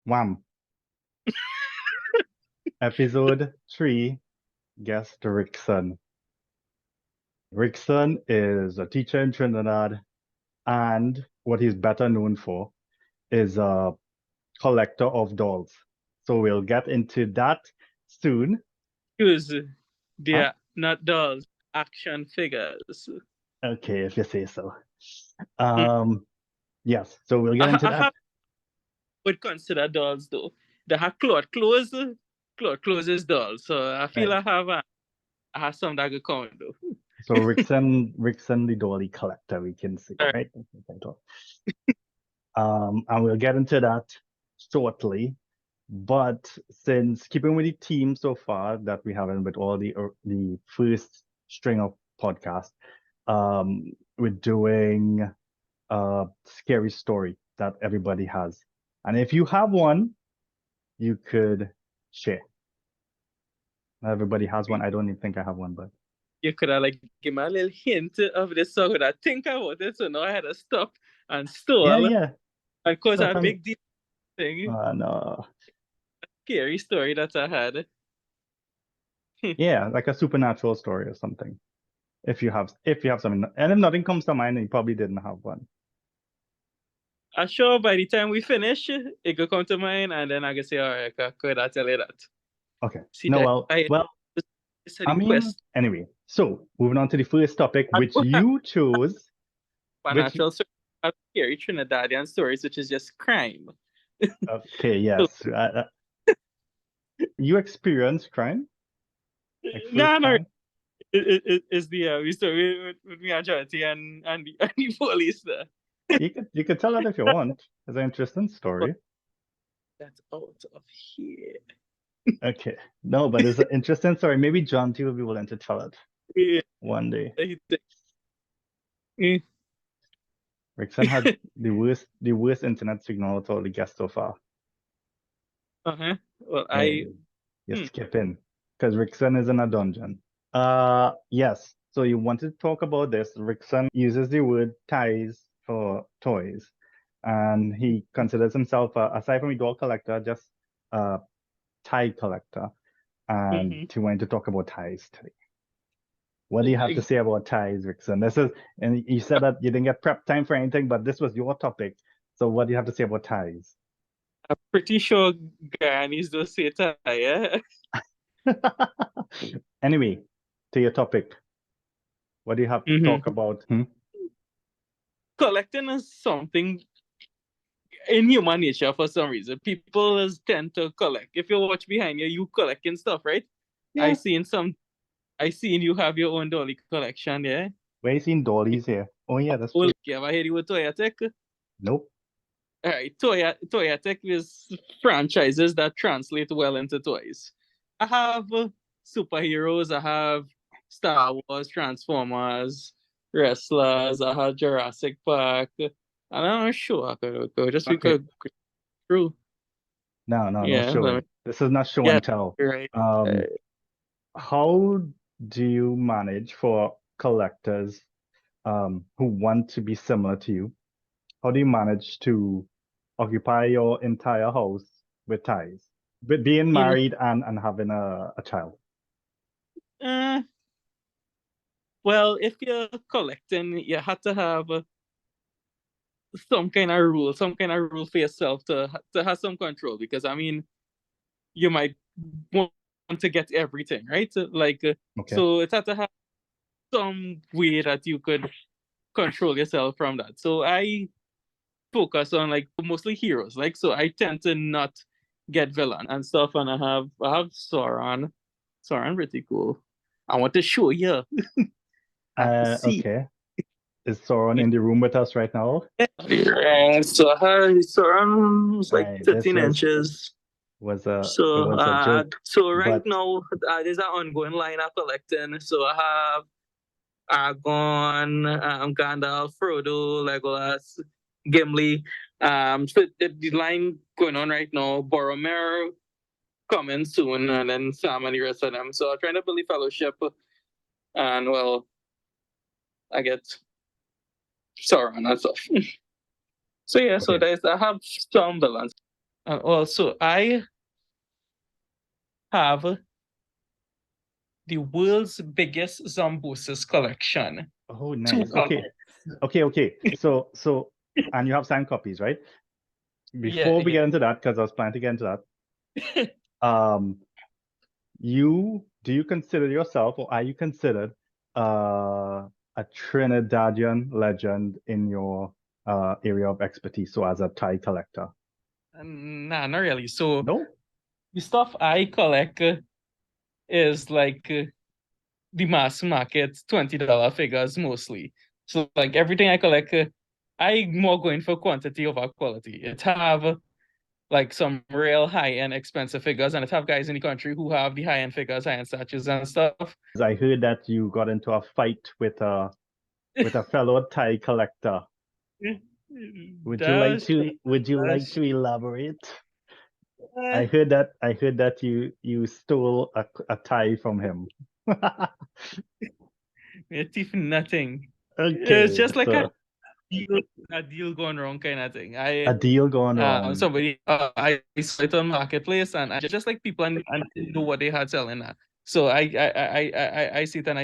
Wham. Episode 3, guest Rixon. Rixon is a teacher in Trinidad, and what he's better known for is a collector of dolls. So we'll get into that soon. Because they Huh? are not dolls, action figures. Okay, if you say so. Mm. Yes, so we'll get into that. Would consider dolls though. They have Claude clothes is dolls. So I feel Right. I have some that could count though. So Rixon the dolly collector, we can see, All right. right? And we'll get into that shortly. But since keeping with the theme so far that we have in with all the first string of podcasts, we're doing a scary story that everybody has. And if you have one, you could share. Not everybody has one. I don't even think I have one, but You could have like give me a little hint of the song that I think about it. So now I had to stop and yeah, stall yeah. and cause Stuff a on. big deal thing. No. Scary story that I had. Yeah, like a supernatural story or something. If you have something, and if nothing comes to mind, you probably didn't have one. I'm sure by the time we finish, it could come to mind, and then I can say, all right, could I tell you that? Okay. See No, that well, it's a I mean, request. anyway. So moving on to the first topic, which you chose, which Supernatural story, scary Trinidadian stories, which is just crime. okay, So, yes, you experienced crime like no, first no, time. it's the story with me and Charity and the police there. You could tell that if you want. It's an interesting But story. that's out of here. Okay, no, but it's an interesting story. Maybe John T will be willing to tell it Yeah, one day. mm, Rickson had the worst internet signal at all the guests so far. uh-huh. Well, Hey, you're hmm, skipping because Rickson is in a dungeon. Yes. So you wanted to talk about this. Rickson uses the word ties for toys, and he considers himself, aside from a doll collector, just a tie collector. And mhm. he wanted to talk about ties today. What do you have to say about ties, Rickson? And you said that you didn't get prep time for anything, but this was your topic. So what do you have to say about ties? I'm pretty sure Guyanians don't say that, yeah? Anyway, to your topic. What do you have to talk Mm-hmm. about? Collecting is something in human nature for some reason. People tend to collect. If you watch behind you, you collecting stuff, right? I Yeah. seen some. I seen you have your own dolly collection, yeah. Where you seen dollies here? Oh yeah, that's Well, true. you ever heard of Toya Tech? Nope. All right, Toya Tech is franchises that translate well into toys. I have superheroes. I have Star Wars, Transformers, wrestlers. I have Jurassic Park, and I'm not sure I could go. Just we Okay. could go through. No Yeah, let showing. me, This is not show yeah, and tell. you're right. Um, how do you manage for collectors who want to be similar to you? How do you manage to occupy your entire house with ties? With being You know, married and having a child. uh, well, if you're collecting, you have to have some kind of rule for yourself to have some control. Because I mean, you might want to get everything, right? Okay. So it has to have some way that you could control yourself from that. So I focus on like mostly heroes. Like so I tend to not get villain and stuff, and I have Sauron. Sauron pretty cool. I want to show you. I have to see. Okay. Is Sauron in the room with us right now? Yeah, so I have Sauron is like Right. This 13 inches. was a it So was a joke, so right but now there's an ongoing line of collecting. So I have Argon, Gandalf, Frodo, Legolas, Gimli. So the line going on right now. Boromir coming soon, and then Sam and the rest of them. So I'm trying to build the fellowship, and well, I get Sauron and stuff. So yeah, so okay. I have some balance. And also, I have the world's biggest Zombosis collection. Oh, Two nice. colors. Okay. So, and you have signed copies, right? Yeah, Before we yeah. get into that, because I was planning to get into that, um, do you consider yourself, or are you considered a Trinidadian legend in your area of expertise? So as a tie collector? Nah, not really. So No? the stuff I collect is like the mass market $20 figures mostly. So like everything I collect, I more going for quantity over quality. It have like some real high-end expensive figures, and it have guys in the country who have the high-end figures, high-end statues and stuff. I heard that you got into a fight with a fellow tie collector. That's Would you like that's to elaborate? I heard that you stole a tie from him. it's even nothing. It's Okay, just like so deal, a deal gone wrong kind of thing. a deal gone wrong. Somebody I saw it on marketplace, and I just like people and didn't know what they had selling that. So I see it, and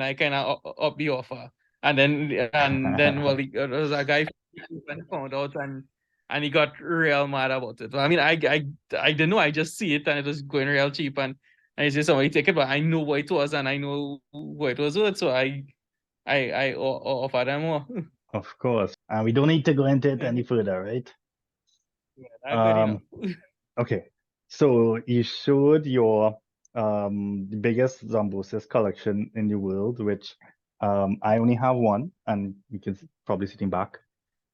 I kind of up the offer, and then well, there was a guy who found out, and he got real mad about it. I mean, I didn't know. I just see it, and it was going real cheap, and he said somebody take it, but I know what it was, and I know what it was worth, so I offered them more. Of course. And we don't need to go into it any further, right? Yeah, that good enough. Um, okay. So you showed your the biggest Zombosis collection in the world, which I only have one, and you can probably sitting back,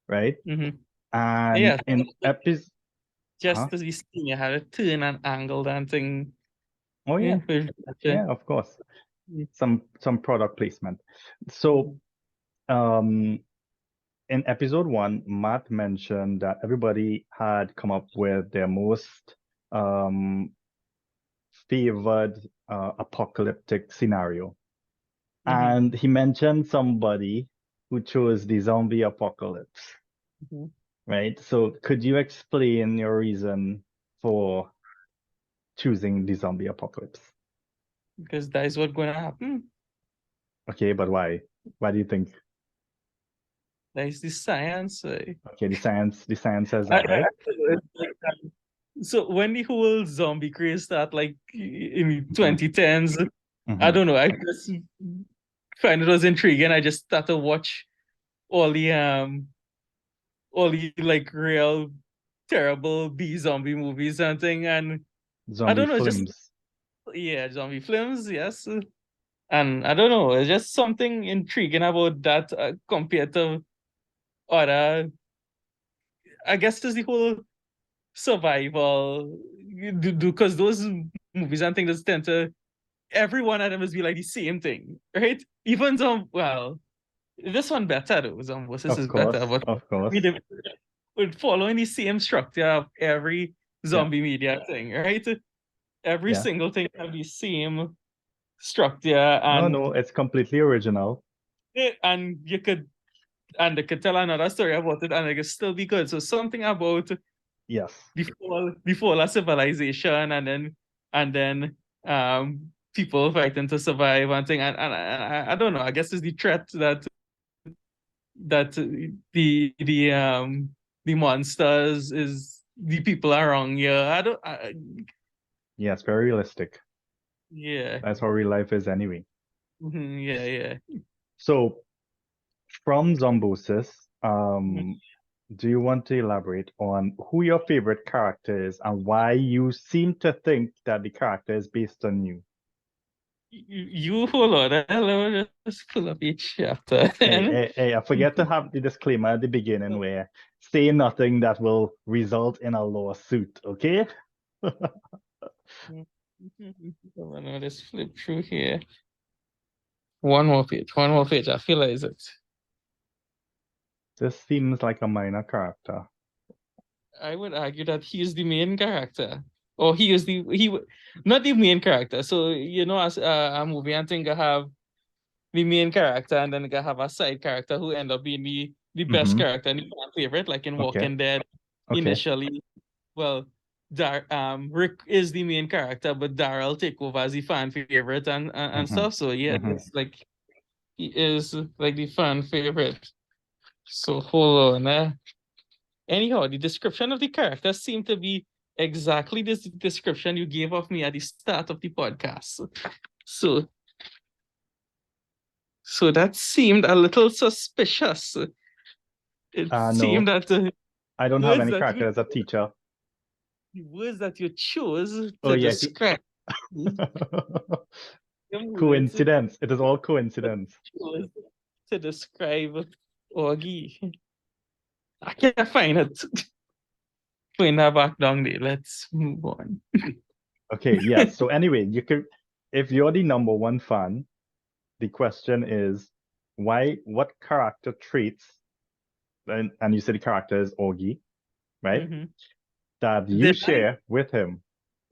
right? Mm-hmm. And Yeah, in episode, huh? just as we seen, you had a turn and angled and thing. Oh Yeah, yeah, yeah, of course. Some product placement. So um in episode one, Matt mentioned that everybody had come up with their most um favored apocalyptic scenario. Mm-hmm. And he mentioned somebody who chose the zombie apocalypse, Mm-hmm. right? So could you explain your reason for choosing the zombie apocalypse? Because that is what's going to happen. Okay, but why? Why do you think? That is the science. Okay, the science says that, right? So when the whole zombie craze start, like in 2010s, I Hmm. don't know. I just find it was intriguing. I just started to watch all the um all the like real terrible B zombie movies and thing, and I Zombie don't know. It's just films. yeah, zombie films, yes. And I don't know, it's just something intriguing about that compared to other. I guess it's the whole survival, because those movies and things tend to every one of them is be like the same thing, right? Even some well, this one better though. Some versus Of is better, course, but of I mean, course. they would following the same structure of every Yeah, zombie media thing, right? Every yeah. single thing have the same structure, No, no, it's completely original. and you could and they could tell another story about it and it could still be good. So something about Yes. before a civilization and then people fighting to survive and thing and I don't know. I guess it's the threat that the monsters is the people around you. I don't Yes, very realistic. yeah. That's how real life is anyway. Yeah, yeah. So from Zombosis, Mhm. do you want to elaborate on who your favorite character is and why you seem to think that the character is based on you? You hold on. Let me just pull up each chapter. Hey, I forget to have the disclaimer at the beginning where say nothing that will result in a lawsuit, okay? Let me just flip through here. One more page. One more page. I feel like it's it. This seems like a minor character. I would argue that he is the main character, or he is not the main character. So as a movie, I think I have the main character, and then I have a side character who end up being the best Mm-hmm. character and the fan favorite, like in Okay, Walking Dead okay. initially. well, Rick is the main character, but Daryl take over as the fan favorite and Mm-hmm. stuff. So yeah, Mm-hmm. it's like he is like the fan favorite. So hold on. Anyhow, the description of the character seemed to be exactly this description you gave of me at the start of the podcast. So so that seemed a little suspicious. It seemed No, that I don't have words any that you character as a teacher. the words that you chose Oh to yeah. describe me, the words you Coincidence. It is all coincidence. chose to describe Augie. I can't find it. Putting that back down there. Let's move on. Okay, yes. So anyway, you could, if you're the number one fan, the question is what character traits, and you said the character is Augie, right? Mm-hmm. That you Did I share with him.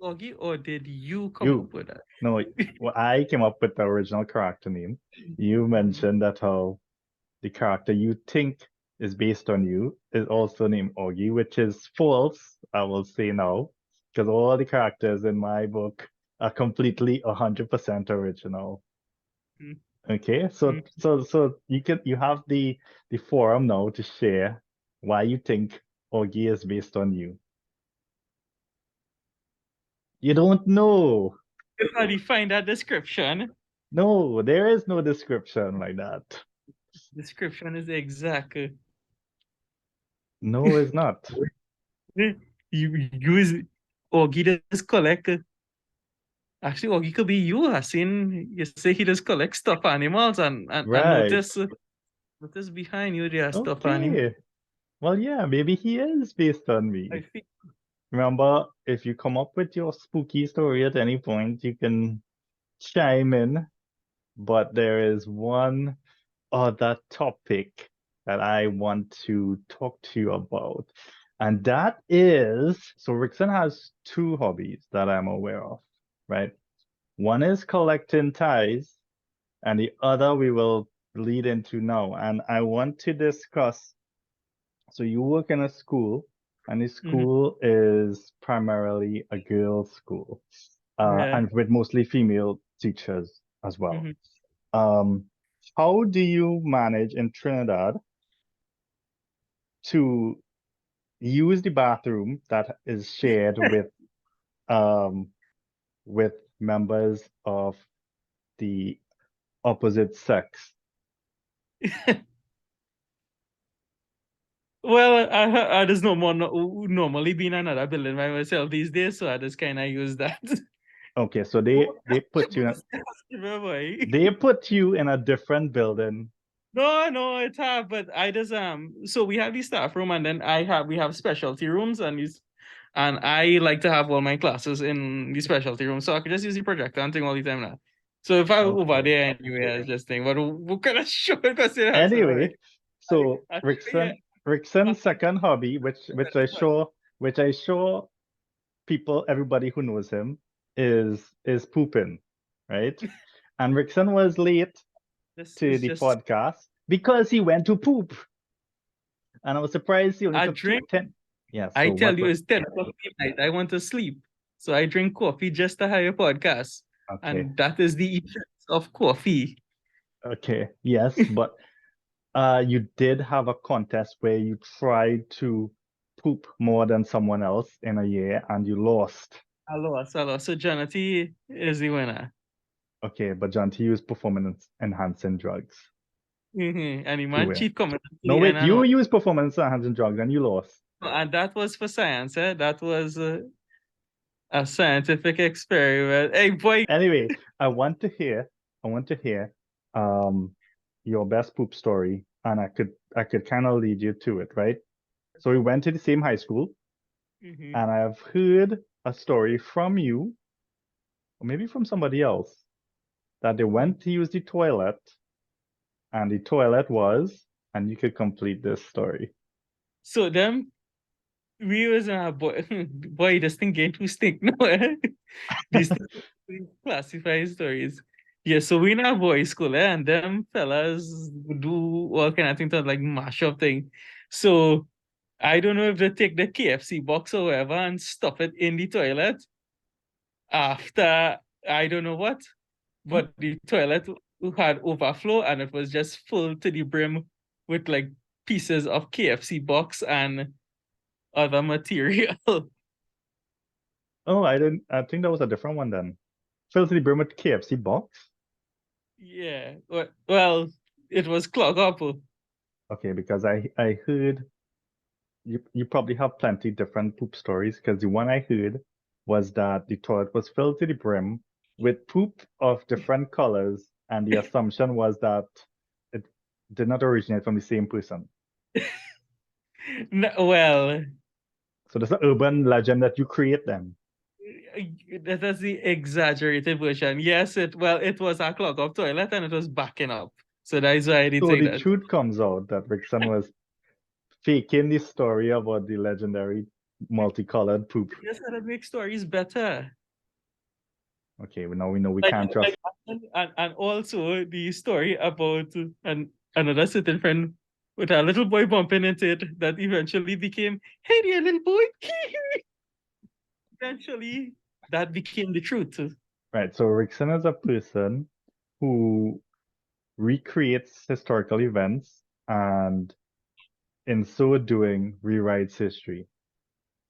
Augie or did you come You. up with that? No, well, I came up with the original character name. You Mhm. mentioned that how the character you think is based on you is also named Augie, which is false, I will say now, because all the characters in my book are completely 100% original. Okay, so Mhm. so so you have the forum now to share why you think Augie is based on you. You don't know. If I define that description, No, there is no description like that. description is exact. No, it's not. You use Augie does collect. Actually, Augie could be you. I seen you say he does collect stuffed animals and Right. notice behind you there are stuffed animals. Okay. Well, yeah, maybe he is based on I me. think Remember, if you come up with your spooky story at any point, you can chime in. But there is one other topic that I want to talk to you about. And that is, so Rixon has two hobbies that I'm aware of, right? One is collecting ties, and the other we will lead into now. And I want to discuss, so you work in a school, and the mhm, school is primarily a girls' school, yeah. and with mostly female teachers as well. Mhm. Um, how do you manage in Trinidad to use the bathroom that is shared um with members of the opposite sex? Well, I just no more normally being another building by myself these days, so I just kind of use that. Okay, so they put you in, Boy. they put you in a different building. No, no, it's hard, but I just so we have the staff room and then we have specialty rooms and I like to have all my classes in the specialty room. So I could just use the projector and thing all the time now. So if I over Okay. there anyway, I just think, but what kind of show because it has Anyway, so I yeah, Rickson's second hobby, which I show people, everybody who knows him, is pooping, right? And Rickson was late this to is the just podcast because he went to poop. And I was surprised he only I took drink. 10. Yeah, I so tell what you, was it's 10 o'clock midnight. I want to sleep. So I drink coffee just to have a podcast. okay. And that is the effects of coffee. Okay. Yes, but you did have a contest where you tried to poop more than someone else in a year and you lost. Hello, hello. So Jonathan is the winner. Okay, but John T used performance enhancing drugs And the to man win. cheat coming to No, the end wait, and you all. used performance enhancing drugs and you lost. And that was for science, eh? That was a scientific experiment. Hey, boy. Anyway, I want to hear um your best poop story, and I could kind of lead you to it, right? So we went to the same high school, Mhm. and I've heard a story from you, or maybe from somebody else, that they went to use the toilet, and the toilet was, and you could complete this story. So them, we was boy, boy, this thing getting too stink. No, eh? These classified stories. Yeah, so we in a boys' school, eh? And them fellas do all kind of things to like mash up thing. So I don't know if they take the KFC box or whatever and stuff it in the toilet after I don't know what, but the toilet had overflow and it was just full to the brim with like pieces of KFC box and other material. Oh, I didn't. I think that was a different one then. Filled to the brim with KFC box. Yeah. Well, it was clog up. Okay, because I heard you probably have plenty different poop stories because the one I heard was that the toilet was filled to the brim with poop of different colors, and the assumption was that it did not originate from the same person. Well, So there's an urban legend that you create them. that's the exaggerated version. Yes, it was a clog up toilet and it was backing up. So that's why I didn't So say the that. truth comes out that Rixon was faking the story about the legendary multicolored poop. Yes, that makes stories better. Okay, well, now we know we Like, can't trust. and also the story about another certain friend with a little boy bumping into it that eventually became, hey there, little boy. Eventually, that became the truth. Right, so Rixon is a person who recreates historical events and in so doing rewrites history.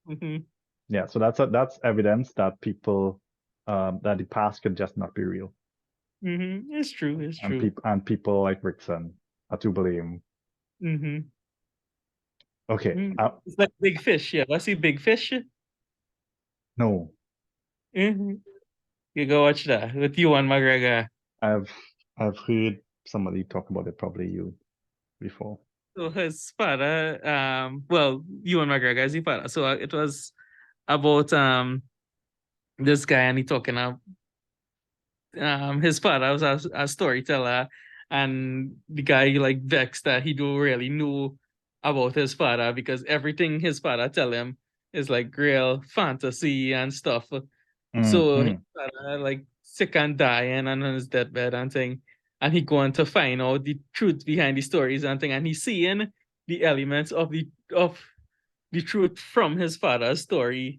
Hmm. Yeah, so that's evidence that people that the past could just not be real. It's true. It's true. People like Rixon are to blame. Hmm. Okay, It's like big fish. Yeah, I see big fish. no, Hmm. You go watch that with you and McGregor. I've I've heard somebody talk about it, probably you before. So his father, well, Ewan McGregor is his father. So it was about this guy and he talking his father was a storyteller and the guy like vexed that he don't really know about his father because everything his father tell him is like real fantasy and stuff. So his Hmm. father like sick and dying and on his deathbed and thing. And he going to find out the truth behind the stories and thing. And he's seeing the elements of the truth from his father's stories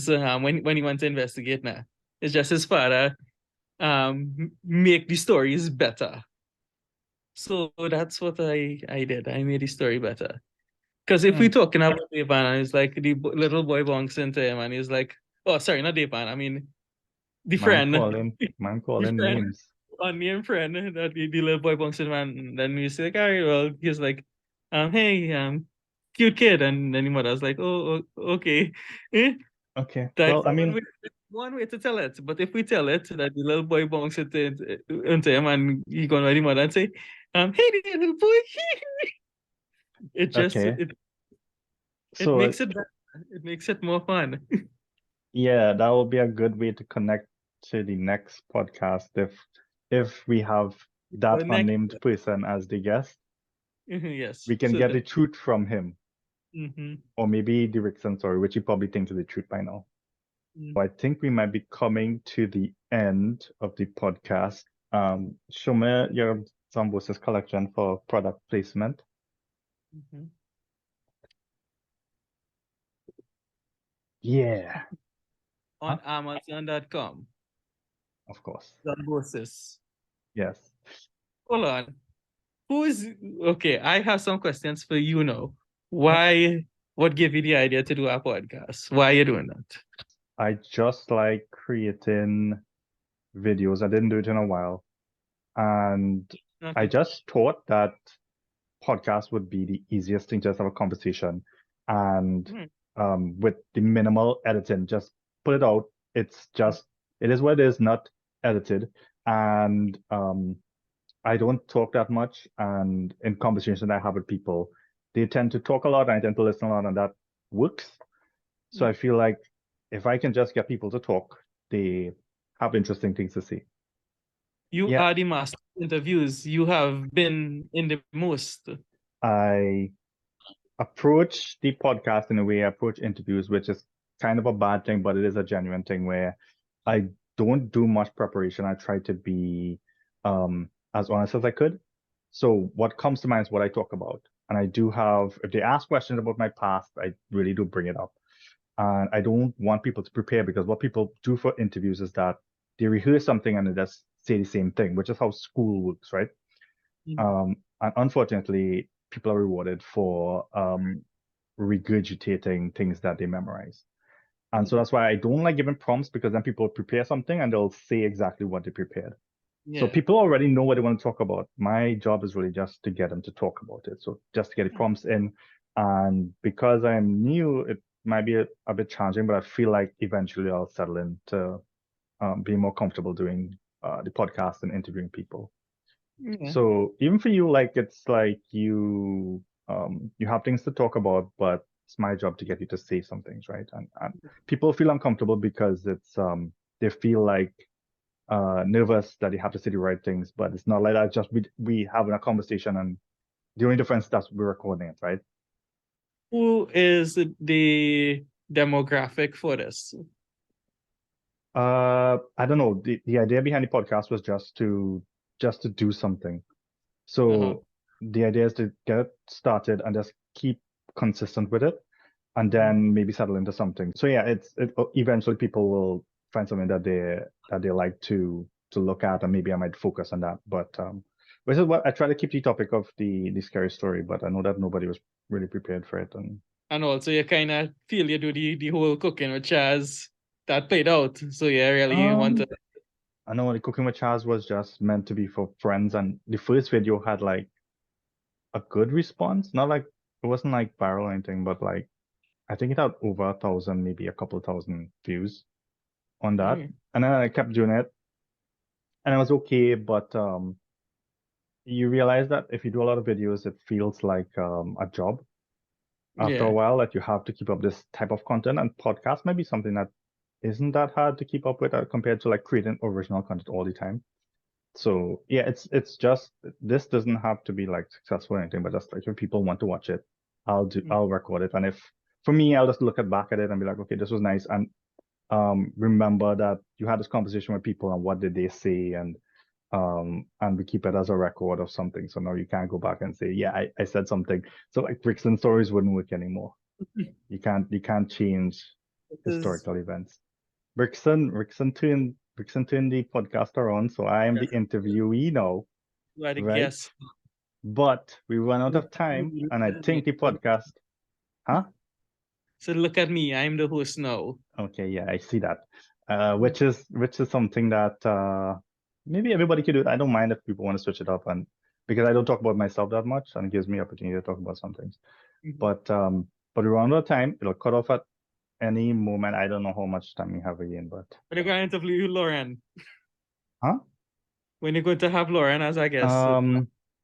when he went to investigate now. It's just his father make the stories better. So that's what I did. I made the story better. Because if Hmm. we're talking about Devan, and it's like the little boy bonks into him, and he's like, "Oh, sorry, not Devan. I mean the friend, Man the calling friend, names. unnamed friend that the little boy bonks into, and then he's like, all right, well, he's like, hey, cute kid, and then the mother's like, oh, okay, eh? Okay, That's well, I mean, one way to tell it. But if we tell it that the little boy bonks into him and he gonna let him mother and say, hey there, little boy, it just okay, it so makes it better. It makes it more fun. yeah, that will be a good way to connect to the next podcast if we have that The next, unnamed person as the guest. yes, We can get certain. the truth from him, Mm-hmm. or maybe the Rickson story, which he probably thinks is the truth by now. I think we might be coming to the end of the podcast. Show me your Zambosa's collection for product placement. Mm-hmm. Yeah, huh? On Amazon.com. Of course. Thrombosis. Yes. Hold on. Who is okay? I have some questions for you now. Yep. Why? What gave you the idea to do a podcast? Why are you doing that? I just like creating videos. I didn't do it in a while. And I Okay. just thought that podcast would be the easiest thing, just have a conversation. And Hmm. with the minimal editing, just put it out. It's just, it is what it is, not edited. And I don't talk that much. And in conversations I have with people, they tend to talk a lot and I tend to listen a lot, and that works. So I feel like if I can just get people to talk, they have interesting things to say. You Yeah, are the master of interviews. You have been in the most. I approach the podcast in a way I approach interviews, which is kind of a bad thing, but it is a genuine thing where I don't do much preparation. I try to be as honest as I could. So what comes to mind is what I talk about. And I do have, if they ask questions about my past, I really do bring it up. And I don't want people to prepare, because what people do for interviews is that they rehearse something and they just say the same thing, which is how school works, right? And unfortunately, people are rewarded for regurgitating things that they memorize. And so that's why I don't like giving prompts, because then people prepare something and they'll say exactly what they prepared. So Yeah. people already know what they want to talk about. My job is really just to get them to talk about it. So just to get the prompts in. And because I'm new, it might be a bit challenging, but I feel like eventually I'll settle into being more comfortable doing the podcast and interviewing people. Yeah. So even for you, like it's like you have things to talk about, but it's my job to get you to say some things, right? And people feel uncomfortable because it's they feel like nervous that you have to say the right things, but it's not like that. Just we having a conversation, and the only difference is that we're recording it, right? Who is the demographic for this? I don't know. The idea behind the podcast was just to do something. So the idea is to get it started and just keep consistent with it, and then maybe settle into something. So yeah, eventually people will find something that they like to look at, and maybe I might focus on that. But which is what I try to keep the topic of the scary story, but I know that nobody was really prepared for it. And also you kind of feel you do the whole cooking with Chaz that played out. So yeah, really want to. I know the Cooking with Chaz was just meant to be for friends, and the first video had like a good response. Not like it wasn't like viral or anything, but like I think it had over 1,000, maybe a couple of thousand views on that. And then I kept doing it, and it was okay, but you realize that if you do a lot of videos, it feels like a job after a Yeah. while, that you have to keep up this type of content. And podcast might be something that isn't that hard to keep up with compared to like creating original content all the time. So yeah, it's just, this doesn't have to be like successful or anything, but just like if people want to watch it, I'll record it. And if for me, I'll just look back at it and be like, okay, this was nice. And remember that you had this conversation with people and what did they say, and we keep it as a record of something. So now you can't go back and say, yeah, I said something. So like Rixon stories wouldn't work anymore. You can't change historical events. Rixon turned the podcast around, so I am the interviewee now, I right? guess. But we run out of time, and I think the podcast, huh? So look at me, I'm the host now. Okay, yeah, I see that. Which is something that maybe everybody could do. I don't mind if people want to switch it up, and because I don't talk about myself that much, and it gives me opportunity to talk about some things. But we run out of time. It'll cut off at any moment. I don't know how much time we have again, but When you're going to interview Lauren? huh? When you're going to have Lauren as I guess?